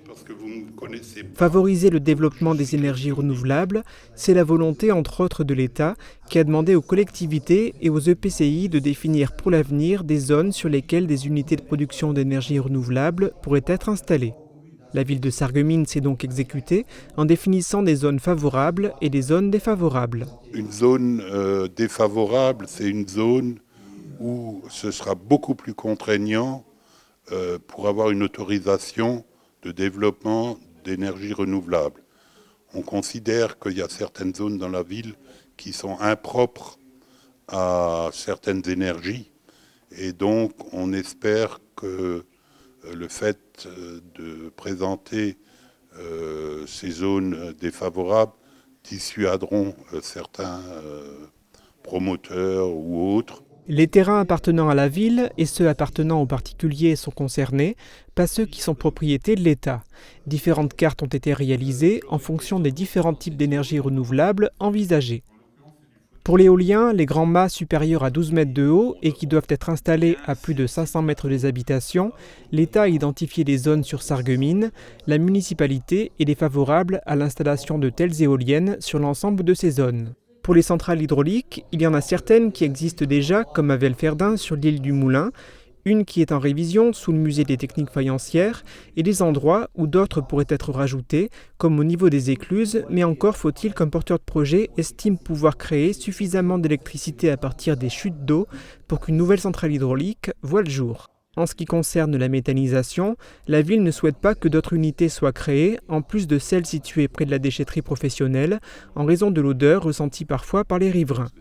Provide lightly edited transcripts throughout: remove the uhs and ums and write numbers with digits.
Parce que vous ne connaissez pas. Favoriser le développement des énergies renouvelables, c'est la volonté entre autres de l'État qui a demandé aux collectivités et aux EPCI de définir pour l'avenir des zones sur lesquelles des unités de production d'énergie renouvelable pourraient être installées. La ville de Sarreguemines s'est donc exécutée en définissant des zones favorables et des zones défavorables. Une zone défavorable, c'est une zone où ce sera beaucoup plus contraignant pour avoir une autorisation de développement d'énergie renouvelable. On considère qu'il y a certaines zones dans la ville qui sont impropres à certaines énergies et donc on espère que le fait de présenter ces zones défavorables dissuaderont certains promoteurs ou autres. Les terrains appartenant à la ville et ceux appartenant aux particuliers sont concernés, pas ceux qui sont propriétés de l'État. Différentes cartes ont été réalisées en fonction des différents types d'énergie renouvelable envisagés. Pour l'éolien, les grands mâts supérieurs à 12 mètres de haut et qui doivent être installés à plus de 500 mètres des habitations, l'État a identifié des zones sur Sarreguemines. La municipalité est défavorable à l'installation de telles éoliennes sur l'ensemble de ces zones. Pour les centrales hydrauliques, il y en a certaines qui existent déjà, comme à Velferdin sur l'île du Moulin, une qui est en révision sous le musée des techniques faïencières, et des endroits où d'autres pourraient être rajoutés, comme au niveau des écluses, mais encore faut-il qu'un porteur de projet estime pouvoir créer suffisamment d'électricité à partir des chutes d'eau pour qu'une nouvelle centrale hydraulique voie le jour. En ce qui concerne la méthanisation, la ville ne souhaite pas que d'autres unités soient créées, en plus de celles situées près de la déchetterie professionnelle, en raison de l'odeur ressentie parfois par les riverains.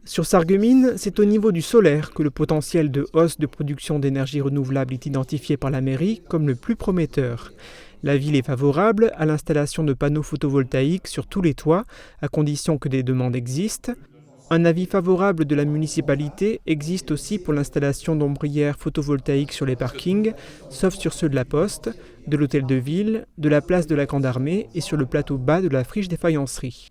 Sur Sarreguemines, c'est au niveau du solaire que le potentiel de hausse de production d'énergie renouvelable est identifié par la mairie comme le plus prometteur. La ville est favorable à l'installation de panneaux photovoltaïques sur tous les toits, à condition que des demandes existent. Un avis favorable de la municipalité existe aussi pour l'installation d'ombrières photovoltaïques sur les parkings, sauf sur ceux de la Poste, de l'hôtel de ville, de la place de la Grande Armée et sur le plateau bas de la friche des faïenceries.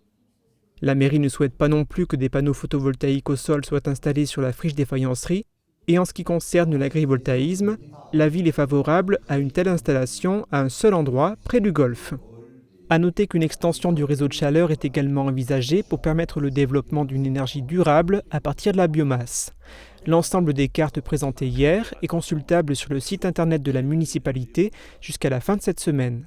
La mairie ne souhaite pas non plus que des panneaux photovoltaïques au sol soient installés sur la friche des faïenceries, et en ce qui concerne l'agrivoltaïsme, la ville est favorable à une telle installation à un seul endroit, près du golfe. À noter qu'une extension du réseau de chaleur est également envisagée pour permettre le développement d'une énergie durable à partir de la biomasse. L'ensemble des cartes présentées hier est consultable sur le site internet de la municipalité jusqu'à la fin de cette semaine.